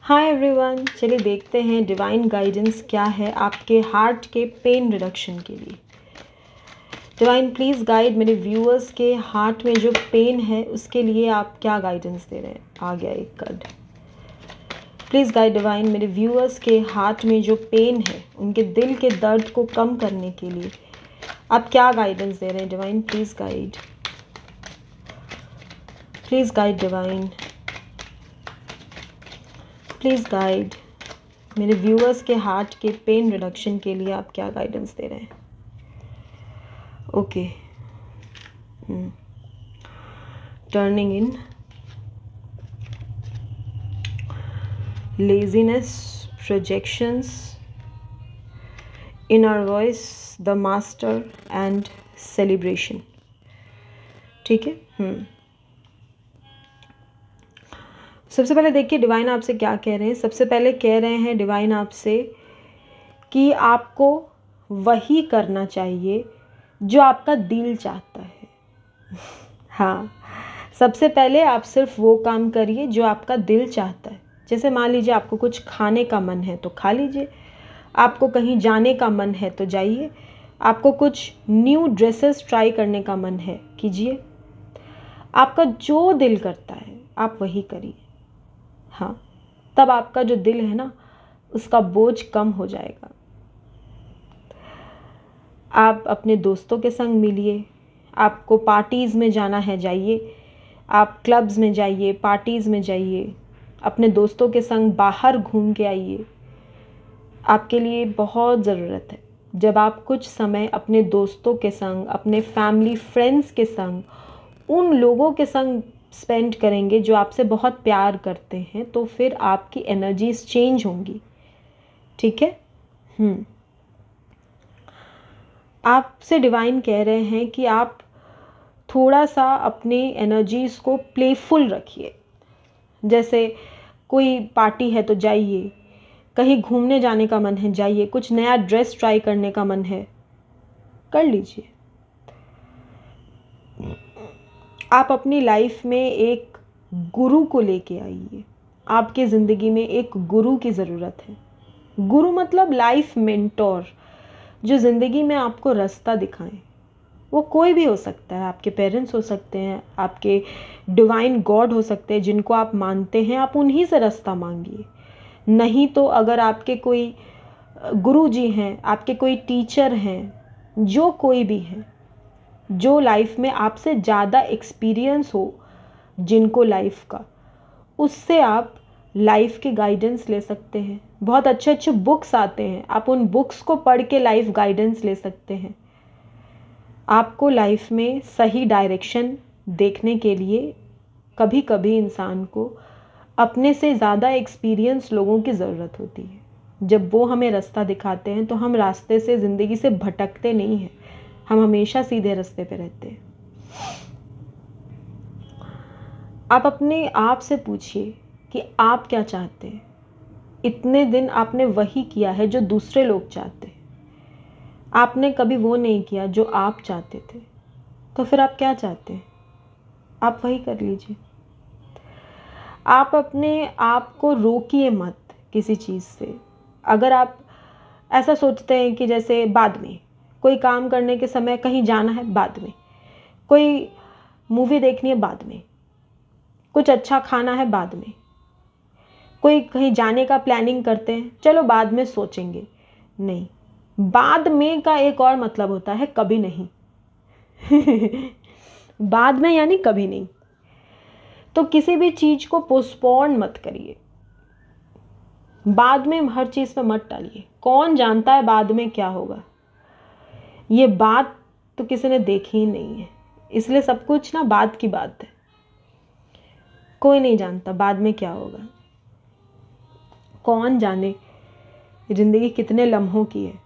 Hi everyone, चलिए देखते हैं डिवाइन गाइडेंस क्या है आपके हार्ट के पेन रिडक्शन के लिए। डिवाइन प्लीज़ गाइड मेरे व्यूअर्स के हार्ट में जो पेन है उसके लिए आप क्या गाइडेंस दे रहे हैं। आ गया एक कार्ड। प्लीज़ गाइड डिवाइन मेरे व्यूअर्स के हार्ट में जो पेन है, उनके दिल के दर्द को कम करने के लिए आप क्या गाइडेंस दे रहे हैं। Divine please guide, please guide divine, please guide मेरे व्यूअर्स के हार्ट के पेन रिडक्शन के लिए आप क्या गाइडेंस दे रहे हैं। Okay, turning in laziness, projections, inner voice, the master and celebration. ठीक है। सबसे पहले देखिए डिवाइन आपसे क्या कह रहे हैं। सबसे पहले कह रहे हैं डिवाइन आपसे कि आपको वही करना चाहिए जो आपका दिल चाहता है। हाँ, सबसे पहले आप सिर्फ वो काम करिए जो आपका दिल चाहता है। जैसे मान लीजिए आपको कुछ खाने का मन है तो खा लीजिए, आपको कहीं जाने का मन है तो जाइए, आपको कुछ न्यू ड्रेसेस ट्राई करने का मन है कीजिए। आपका जो दिल करता है आप वही करिए। हाँ, तब आपका जो दिल है ना उसका बोझ कम हो जाएगा। आप अपने दोस्तों के संग मिलिए, आपको पार्टीज़ में जाना है जाइए, आप क्लब्स में जाइए, पार्टीज़ में जाइए, अपने दोस्तों के संग बाहर घूम के आइए। आपके लिए बहुत ज़रूरत है जब आप कुछ समय अपने दोस्तों के संग, अपने फैमिली फ्रेंड्स के संग, उन लोगों के संग स्पेंड करेंगे जो आपसे बहुत प्यार करते हैं, तो फिर आपकी एनर्जीज चेंज होंगी। ठीक है। आपसे डिवाइन कह रहे हैं कि आप थोड़ा सा अपने एनर्जीज को प्लेफुल रखिए। जैसे कोई पार्टी है तो जाइए, कहीं घूमने जाने का मन है जाइए, कुछ नया ड्रेस ट्राई करने का मन है कर लीजिए। आप अपनी लाइफ में एक गुरु को लेके आइए। आपके ज़िंदगी में एक गुरु की ज़रूरत है। गुरु मतलब लाइफ मेंटोर, जो ज़िंदगी में आपको रास्ता दिखाएं। वो कोई भी हो सकता है, आपके पेरेंट्स हो सकते हैं, आपके डिवाइन गॉड हो सकते हैं जिनको आप मानते हैं। आप उन्हीं से रास्ता मांगिए। नहीं तो अगर आपके कोई गुरु जी हैं, आपके कोई टीचर हैं, जो कोई भी हैं, जो लाइफ में आपसे ज़्यादा एक्सपीरियंस हो जिनको लाइफ का, उससे आप लाइफ के गाइडेंस ले सकते हैं। बहुत अच्छे अच्छे बुक्स आते हैं, आप उन बुक्स को पढ़ के लाइफ गाइडेंस ले सकते हैं। आपको लाइफ में सही डायरेक्शन देखने के लिए कभी कभी इंसान को अपने से ज़्यादा एक्सपीरियंस लोगों की ज़रूरत होती है। जब वो हमें रास्ता दिखाते हैं तो हम रास्ते से, ज़िंदगी से भटकते नहीं हैं, हम हमेशा सीधे रास्ते पे रहते हैं। आप अपने आप से पूछिए कि आप क्या चाहते हैं। इतने दिन आपने वही किया है जो दूसरे लोग चाहते हैं, आपने कभी वो नहीं किया जो आप चाहते थे। तो फिर आप क्या चाहते हैं, आप वही कर लीजिए। आप अपने आप को रोकिए मत किसी चीज़ से। अगर आप ऐसा सोचते हैं कि जैसे बाद में, कोई काम करने के समय कहीं जाना है बाद में, कोई मूवी देखनी है बाद में, कुछ अच्छा खाना है बाद में, कोई कहीं जाने का प्लानिंग करते हैं, चलो बाद में सोचेंगे। नहीं, बाद में का एक और मतलब होता है कभी नहीं। बाद में यानी कभी नहीं। तो किसी भी चीज़ को पोस्टपोन मत करिए, बाद में हर चीज़ पे मत टालिए। कौन जानता है बाद में क्या होगा, ये बात तो किसी ने देखी ही नहीं है, इसलिए सब कुछ ना बाद की बात है। कोई नहीं जानता बाद में क्या होगा। कौन जाने जिंदगी कितने लम्हों की है।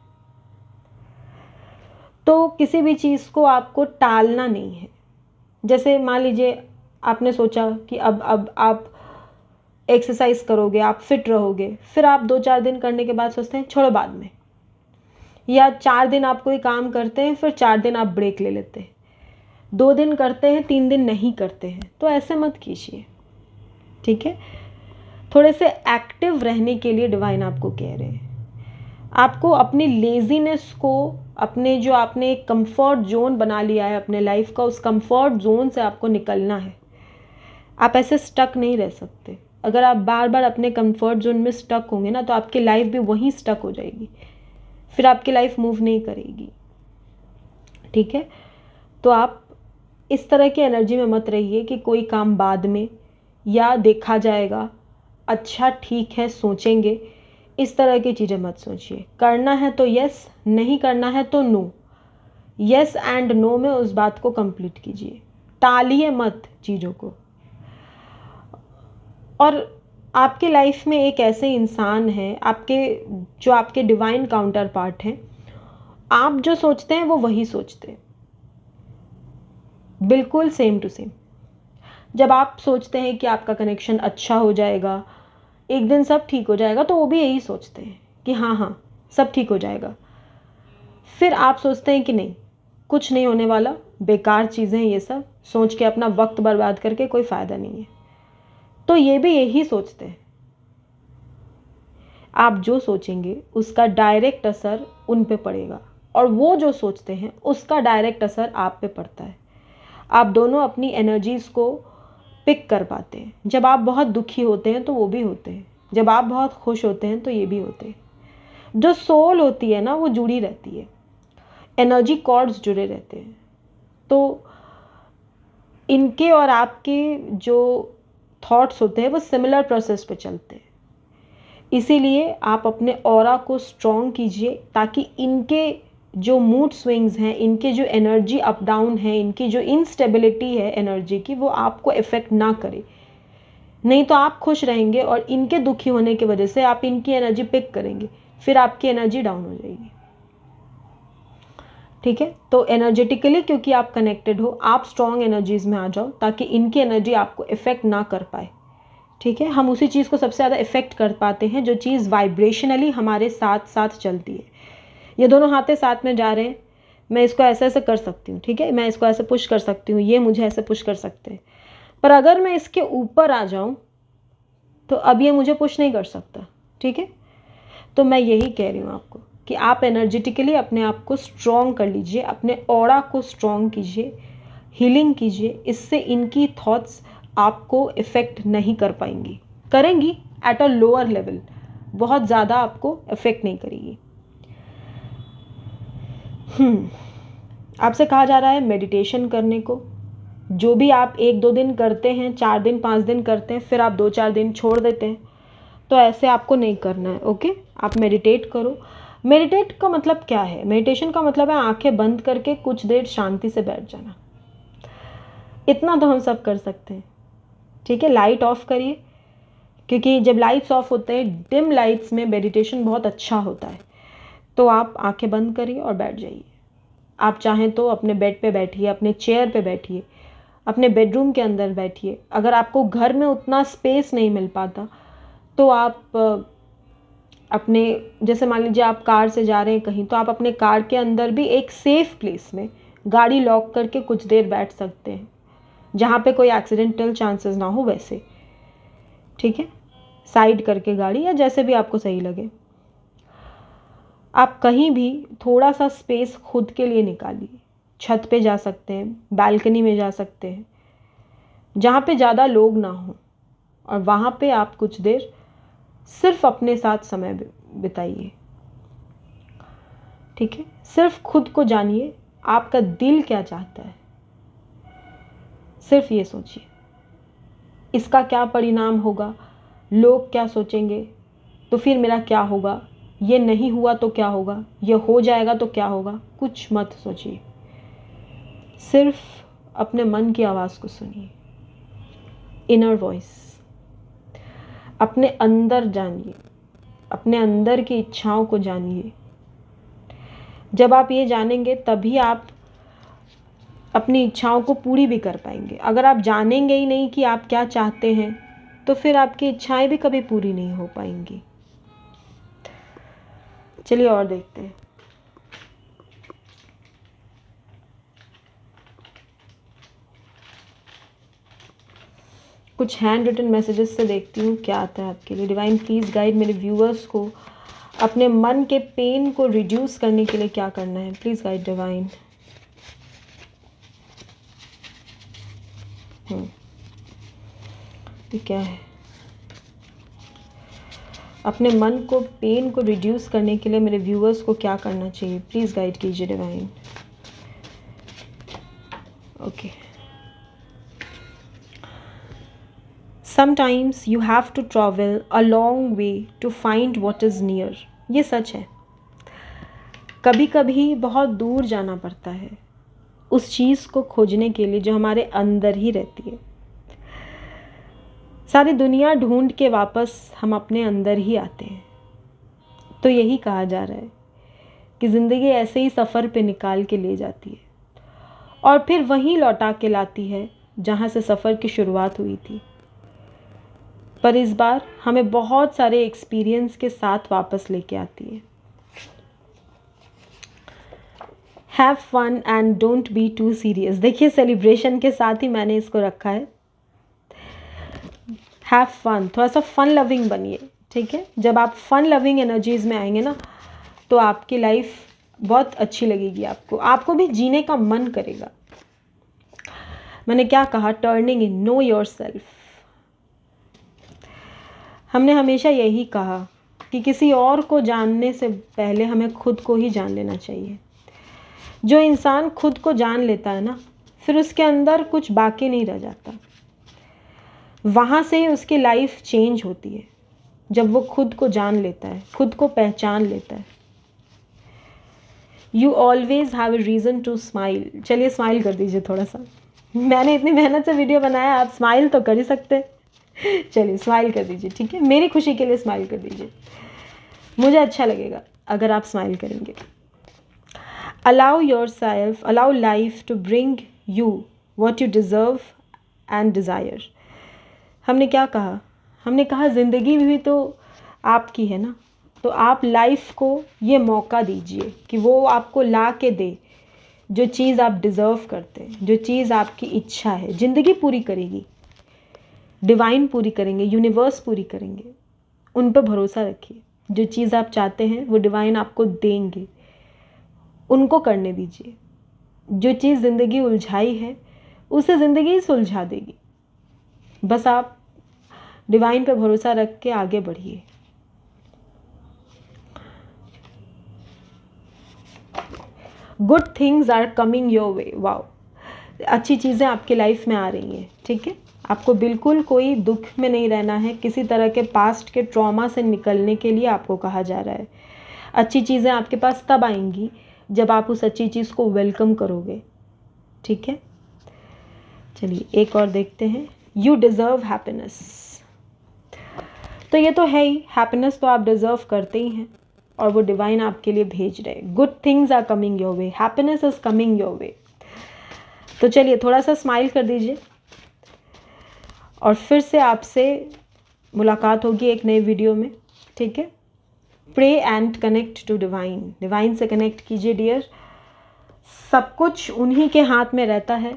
तो किसी भी चीज़ को आपको टालना नहीं है। जैसे मान लीजिए आपने सोचा कि अब आप एक्सरसाइज करोगे, आप फिट रहोगे, फिर आप 2-4 दिन करने के बाद सोचते हैं छोड़ो बाद में। या 4 दिन आप कोई काम करते हैं, फिर 4 दिन आप ब्रेक ले लेते हैं, 2 दिन करते हैं, 3 दिन नहीं करते हैं। तो ऐसे मत कीजिए। ठीक है। थोड़े से एक्टिव रहने के लिए डिवाइन आपको कह रहे हैं। आपको अपनी लेजीनेस को, अपने जो आपने एक कंफर्ट जोन बना लिया है अपने लाइफ का, उस कंफर्ट जोन से आपको निकलना है। आप ऐसे स्टक नहीं रह सकते। अगर आप बार बार अपने कंफर्ट जोन में स्टक होंगे ना, तो आपकी लाइफ भी वहीं स्टक हो जाएगी, फिर आपकी लाइफ मूव नहीं करेगी। ठीक है, तो आप इस तरह की एनर्जी में मत रहिए कि कोई काम बाद में, या देखा जाएगा, अच्छा ठीक है सोचेंगे, इस तरह की चीज़ें मत सोचिए। करना है तो यस, नहीं करना है तो नो। यस एंड नो में उस बात को कंप्लीट कीजिए, टालिए मत चीज़ों को। और आपके लाइफ में एक ऐसे इंसान है, जो आपके डिवाइन काउंटर पार्ट हैं, आप जो सोचते हैं वो वही सोचते हैं, बिल्कुल सेम टू सेम। जब आप सोचते हैं कि आपका कनेक्शन अच्छा हो जाएगा, एक दिन सब ठीक हो जाएगा, तो वो भी यही सोचते हैं कि हाँ हाँ सब ठीक हो जाएगा। फिर आप सोचते हैं कि नहीं, कुछ नहीं होने वाला, बेकार चीज़ें हैं ये सब, सोच के अपना वक्त बर्बाद करके कोई फ़ायदा नहीं है। तो ये भी यही सोचते हैं। आप जो सोचेंगे उसका डायरेक्ट असर उन पे पड़ेगा, और वो जो सोचते हैं उसका डायरेक्ट असर आप पे पड़ता है। आप दोनों अपनी एनर्जीज़ को पिक कर पाते हैं। जब आप बहुत दुखी होते हैं तो वो भी होते हैं, जब आप बहुत खुश होते हैं तो ये भी होते हैं। जो सोल होती है ना, वो जुड़ी रहती है, एनर्जी कॉर्ड्स जुड़े रहते हैं। तो इनके और आपके जो थॉट्स होते हैं वो सिमिलर प्रोसेस पे चलते हैं। इसीलिए आप अपने ऑरा को स्ट्रॉन्ग कीजिए, ताकि इनके जो मूड स्विंग्स हैं, इनके जो एनर्जी अप डाउन है, इनकी जो इनस्टेबिलिटी है एनर्जी की, वो आपको इफ़ेक्ट ना करे। नहीं तो आप खुश रहेंगे और इनके दुखी होने की वजह से आप इनकी एनर्जी पिक करेंगे, फिर आपकी एनर्जी डाउन हो जाएगी। ठीक है, तो एनर्जेटिकली क्योंकि आप कनेक्टेड हो, आप स्ट्रॉन्ग एनर्जीज में आ जाओ, ताकि इनकी एनर्जी आपको इफेक्ट ना कर पाए। ठीक है, हम उसी चीज़ को सबसे ज़्यादा इफेक्ट कर पाते हैं जो चीज़ वाइब्रेशनली हमारे साथ साथ चलती है। ये दोनों हाथे साथ में जा रहे हैं, मैं इसको ऐसे ऐसे कर सकती हूँ, ठीक है, मैं इसको ऐसे पुश कर सकती हूँ, ये मुझे ऐसे पुश कर सकते हैं, पर अगर मैं इसके ऊपर आ जाऊँ तो अब ये मुझे पुश नहीं कर सकता। ठीक है, तो मैं यही कह रही हूँ आपको कि आप एनर्जेटिकली अपने आप को स्ट्रॉन्ग कर लीजिए, अपने ऑरा को स्ट्रॉन्ग कीजिए, हीलिंग कीजिए। इससे इनकी थॉट्स आपको इफ़ेक्ट नहीं कर पाएंगी, करेंगी एट अ लोअर लेवल, बहुत ज़्यादा आपको इफ़ेक्ट नहीं करेगी। आपसे कहा जा रहा है मेडिटेशन करने को। जो भी आप 1-2 दिन करते हैं, 4 दिन 5 दिन करते हैं, फिर आप 2-4 दिन छोड़ देते हैं, तो ऐसे आपको नहीं करना है। ओके, आप मेडिटेट करो। मेडिटेट का मतलब क्या है? मेडिटेशन का मतलब है आंखें बंद करके कुछ देर शांति से बैठ जाना। इतना तो हम सब कर सकते हैं। ठीक है, लाइट ऑफ करिए, क्योंकि जब लाइट्स ऑफ होते हैं, डिम लाइट्स में मेडिटेशन बहुत अच्छा होता है। तो आप आंखें बंद करिए और बैठ जाइए। आप चाहें तो अपने बेड पे बैठिए, अपने चेयर पे बैठिए, अपने बेडरूम के अंदर बैठिए। अगर आपको घर में उतना स्पेस नहीं मिल पाता, तो आप अपने, जैसे मान लीजिए आप कार से जा रहे हैं कहीं, तो आप अपने कार के अंदर भी एक सेफ प्लेस में गाड़ी लॉक करके कुछ देर बैठ सकते हैं, जहाँ पे कोई एक्सीडेंटल चांसेस ना हो वैसे। ठीक है, साइड करके गाड़ी, या जैसे भी आपको सही लगे। आप कहीं भी थोड़ा सा स्पेस खुद के लिए निकालिए। छत पे जा सकते हैं, बालकनी में जा सकते हैं, जहाँ पे ज़्यादा लोग ना हो, और वहाँ पे आप कुछ देर सिर्फ अपने साथ समय बिताइए। ठीक है, सिर्फ खुद को जानिए, आपका दिल क्या चाहता है, सिर्फ ये सोचिए। इसका क्या परिणाम होगा, लोग क्या सोचेंगे, तो फिर मेरा क्या होगा, ये नहीं हुआ तो क्या होगा, ये हो जाएगा तो क्या होगा, कुछ मत सोचिए। सिर्फ अपने मन की आवाज़ को सुनिए, इनर वॉइस। अपने अंदर जानिए, अपने अंदर की इच्छाओं को जानिए। जब आप ये जानेंगे तभी आप अपनी इच्छाओं को पूरी भी कर पाएंगे। अगर आप जानेंगे ही नहीं कि आप क्या चाहते हैं, तो फिर आपकी इच्छाएं भी कभी पूरी नहीं हो पाएंगी। चलिए और देखते हैं। कुछ हैंड रिटन मैसेजेस से देखती हूँ क्या आता है आपके लिए। डिवाइन प्लीज़ गाइड मेरे व्यूअर्स को अपने मन के पेन को रिड्यूस करने के लिए क्या करना है। Please guide divine. ये क्या है? अपने मन को पेन को रिड्यूस करने के लिए मेरे व्यूअर्स को क्या करना चाहिए? प्लीज़ गाइड कीजिए divine. Okay. Sometimes you have to travel a long way to find what is near. ये सच है, कभी कभी बहुत दूर जाना पड़ता है उस चीज़ को खोजने के लिए जो हमारे अंदर ही रहती है। सारी दुनिया ढूंढ के वापस हम अपने अंदर ही आते हैं। तो यही कहा जा रहा है कि ज़िंदगी ऐसे ही सफ़र पे निकाल के ले जाती है और फिर वहीं लौटा के लाती है जहाँ से सफ़र की शुरुआत हुई थी। पर इस बार हमें बहुत सारे एक्सपीरियंस के साथ वापस लेके आती है। Have fun and don't be too serious. देखिए सेलिब्रेशन के साथ ही मैंने इसको रखा है। हैव फन, थोड़ा सा फन लविंग बनिए, ठीक है। जब आप फन लविंग एनर्जीज में आएंगे ना तो आपकी लाइफ बहुत अच्छी लगेगी। आपको भी जीने का मन करेगा। मैंने क्या कहा? Turning in, know your self. हमने हमेशा यही कहा कि किसी और को जानने से पहले हमें खुद को ही जान लेना चाहिए। जो इंसान खुद को जान लेता है ना, फिर उसके अंदर कुछ बाकी नहीं रह जाता। वहाँ से ही उसकी लाइफ चेंज होती है, जब वो खुद को जान लेता है, खुद को पहचान लेता है। You always have a reason to smile. चलिए स्माइल कर दीजिए थोड़ा सा। मैंने इतनी मेहनत से वीडियो बनाया, आप स्माइल तो कर ही सकते हैं। चलिए स्माइल कर दीजिए, ठीक है। मेरी खुशी के लिए स्माइल कर दीजिए, मुझे अच्छा लगेगा अगर आप स्माइल करेंगे। Allow yourself, allow life to bring you what you deserve and desire. हमने क्या कहा? हमने कहा ज़िंदगी भी तो आपकी है ना, तो आप लाइफ को ये मौका दीजिए कि वो आपको ला के दे जो चीज़ आप डिज़र्व करते हैं, जो चीज़ आपकी इच्छा है। ज़िंदगी पूरी करेगी, डिवाइन पूरी करेंगे, यूनिवर्स पूरी करेंगे। उन पर भरोसा रखिए। जो चीज़ आप चाहते हैं वो डिवाइन आपको देंगे, उनको करने दीजिए। जो चीज़ ज़िंदगी उलझाई है उसे ज़िंदगी ही सुलझा देगी। बस आप डिवाइन पे भरोसा रख के आगे बढ़िए। Good things are coming your way. Wow, अच्छी चीज़ें आपकी लाइफ में आ रही हैं, ठीक है। आपको बिल्कुल कोई दुख में नहीं रहना है। किसी तरह के पास्ट के ट्रॉमा से निकलने के लिए आपको कहा जा रहा है। अच्छी चीज़ें आपके पास तब आएंगी जब आप उस अच्छी चीज़ को वेलकम करोगे, ठीक है। चलिए एक और देखते हैं। You deserve happiness. तो ये तो है ही, हैप्पीनेस तो आप डिज़र्व करते ही हैं और वो डिवाइन आपके लिए भेज रहे। Good things are coming your way, happiness is coming your way. तो चलिए थोड़ा सा स्माइल कर दीजिए और फिर से आपसे मुलाकात होगी एक नए वीडियो में, ठीक है। Pray and connect to divine. Divine से कनेक्ट कीजिए डियर। सब कुछ उन्हीं के हाथ में रहता है,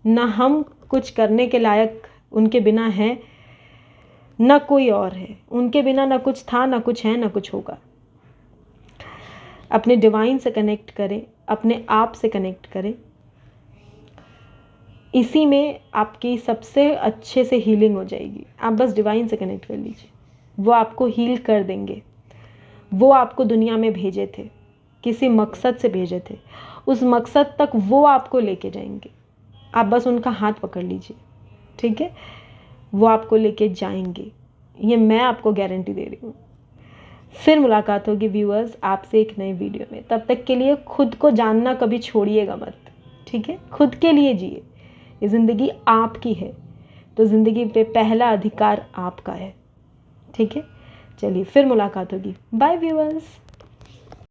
ना हम कुछ करने के लायक उनके बिना हैं, ना कोई और है। उनके बिना ना कुछ था, ना कुछ है, ना कुछ होगा। अपने डिवाइन से कनेक्ट करें, अपने आप से कनेक्ट करें। इसी में आपकी सबसे अच्छे से हीलिंग हो जाएगी। आप बस डिवाइन से कनेक्ट कर लीजिए, वो आपको हील कर देंगे। वो आपको दुनिया में भेजे थे, किसी मकसद से भेजे थे। उस मकसद तक वो आपको लेके जाएंगे। आप बस उनका हाथ पकड़ लीजिए, ठीक है। वो आपको लेके जाएंगे, ये मैं आपको गारंटी दे रही हूँ। फिर मुलाकात होगी व्यूअर्स आपसे एक नए वीडियो में। तब तक के लिए खुद को जानना कभी छोड़िएगा मत, ठीक है। खुद के लिए जिए। ये ज़िंदगी आपकी है, तो ज़िंदगी पे पहला अधिकार आपका है, ठीक है। चलिए फिर मुलाकात होगी। Bye viewers.